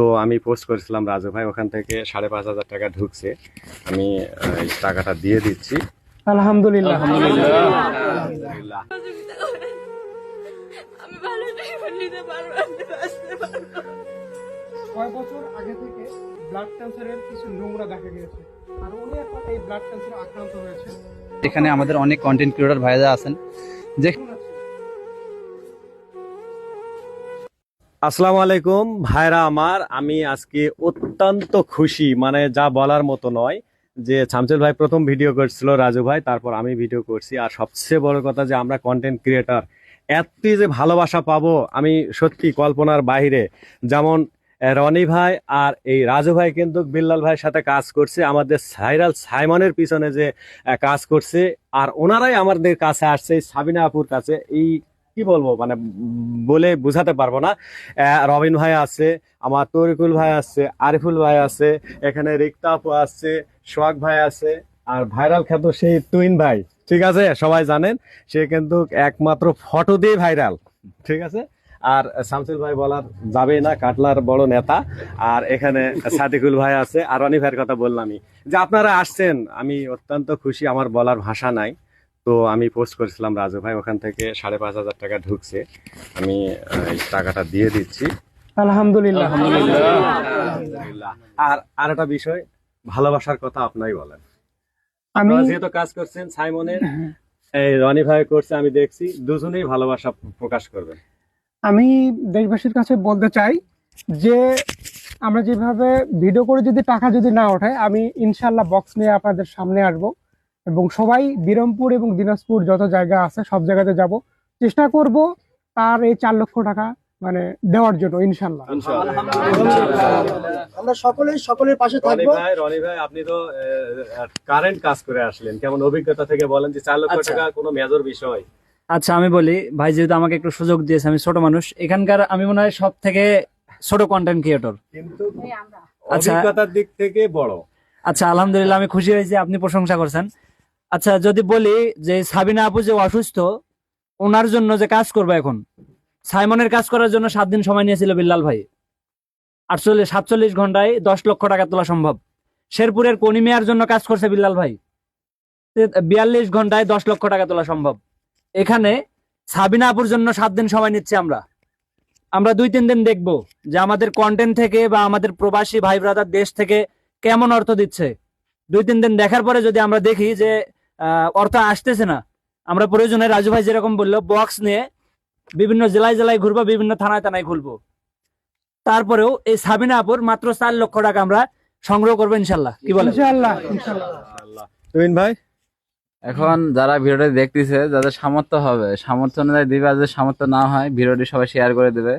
তো আমি পোস্ট করেছিলাম রাজু ভাই, ওখান থেকে 5,500 টাকা ঢুকছে। আমি এই টাকাটা দিয়ে দিচ্ছি। আলহামদুলিল্লাহ। আলহামদুলিল্লাহ। আমি ভালো জীবন নিতে পারবো, আমি বাঁচতে পারবো। 6 বছর আগে থেকে ব্লাড ক্যান্সারের কিছু নোংরা দেখা গিয়েছে, আর উনি এখন এই ব্লাড ক্যান্সারে আক্রান্ত হয়েছে। এখানে আমাদের অনেক কন্টেন্ট ক্রিয়েটর ভাইরা আছেন যে আসসালামু আলাইকুম ভাইরা আমার, আমি আজকে অত্যন্ত খুশি, মানে যা বলার মতো নয়। যে শামসুল ভাই প্রথম ভিডিও করছিল, রাজু ভাই, তারপর আমি ভিডিও করছি। আর সবচেয়ে বড় কথা যে আমরা কন্টেন্ট ক্রিয়েটর এত যে ভালোবাসা পাবো আমি সত্যি কল্পনার বাইরে। যেমন রনি ভাই আর এই রাজু ভাই কিন্তু বিল্লাল ভাইয়ের সাথে কাজ করছে, আমাদের সাইরাল সাইমনের পিছনে যে কাজ করছে, আর ওনারাই আমাদের কাছে আসছে, এই সাবিনা আপুর কাছে। এই কি বলবো, মানে বলে বোঝাতে পারবো না। রবিন ভাই আছে, আমার তরিকুল ভাই আছে, আরিফুল ভাই আছে, এখানে রিক্তা আপু আছে, সোহাগ ভাই আছে, আর ভাইরাল খ্যাত সেই তুইন ভাই, ঠিক আছে, সবাই জানেন। সে কিন্তু একমাত্র ফটো দিয়ে ভাইরাল, ঠিক আছে। আর শামসুল ভাই বলার যাবে না, কাটলার বড় নেতা। আর এখানে সাদিকুল ভাই আছে, আর রনি ভাইয়ের কথা বললামই। যে আপনারা আসছেন আমি অত্যন্ত খুশি, আমার বলার ভাষা নাই। তো আমি পোস্ট করেছিলাম রাজু ভাই, ওখান থেকে 5,500 টাকা ঢুকছে। আমি এই টাকাটা দিয়ে দিচ্ছি। আলহামদুলিল্লাহ। আলহামদুলিল্লাহ। আর একটা বিষয়, ভালোবাসার কথা আপনাই বলেন। আমি আপনারা যেহেতু কাজ করছেন সাইমনের, এই রনি ভাই করছে, আমি দেখছি দুজনেই ভালোবাসা প্রকাশ করবেন। আমি দেশবাসীর কাছে বলতে চাই যে আমরা যেভাবে ভিডিও করে যদি টাকা যদি না ওঠে, আমি ইনশাল্লাহ বক্স নিয়ে আপনাদের সামনে আসব, এবং সবাই বিরমপুর এবং দিনাজপুর যত জায়গা আছে সব জায়গাতে যাব, চেষ্টা করব তার এই 4 লক্ষ টাকা মানে দেওয়ার জন্য ইনশাল্লাহ। আমরা সকলের পাশে রনি থাকবো। রনি ভাই, আপনি তো কারেন্ট কাজ করে আসলেন, কেমন অভিজ্ঞতা থেকে বলেন যে 4 লক্ষ টাকা কোনো মেজর বিষয়? আচ্ছা আমি বলি ভাই, যেহেতু আমাকে একটু সুযোগ দিয়েছে, আমি ছোট মানুষ এখানকার, আমি মনে হয় সব থেকে ছোট কন্টেন্ট ক্রিয়েটর। কিন্তু আচ্ছা। অভিজ্ঞতার দিক থেকে বড়। আচ্ছা আলহামদুলিল্লাহ, আমি খুশি হয়েছি আপনি প্রশংসা করছেন। আচ্ছা যদি বলি যে সাবিনা আপু যে অসুস্থ, ওনার জন্য যে কাজ করবো এখন, সাইমনের কাজ করার জন্য 7 দিন সময় নিয়েছিল বিল্লাল ভাই। 47 ঘন্টায় 10 লক্ষ টাকা তোলা সম্ভব। শেরপুরের কনিমিয়ার জন্য কাজ করছে বিল্লাল ভাই, 42 ঘন্টায় 10 লক্ষ টাকা তোলা সম্ভব। এখানে সাবিনা আপুর জন্য 7 দিন সময় নিচ্ছে। আমরা 2-3 দিন দেখবো যে আমাদের কন্টেন্ট থেকে বা আমাদের প্রবাসী ভাই ব্রাদার দেশ থেকে কেমন অর্থ দিচ্ছে। 2-3 দিন দেখার পরে যদি আমরা দেখি যে অর্থ আসতেছে না, আমরা প্রয়োজনে রাজু ভাই যেরকম বললো বক্স নিয়ে বিভিন্ন জেলায় জেলায় ঘুরবো, বিভিন্ন থানায় থানায় ঘুরবো। তারপরেও এই সাবিনা আপুর মাত্র 4 লক্ষ টাকা আমরা সংগ্রহ করবো ইনশাল্লাহ। কি বলেন? ইনশাল্লাহ ইনশাল্লাহ। তুইন ভাই, এখন যারা ভিডিওটি দেখতেছে, যাদের সামর্থ্য হবে সামর্থ্য অনুযায়ী দিবে, আর যদি সামর্থ্য না হয় ভিডিওটি সবাই শেয়ার করে দেবে।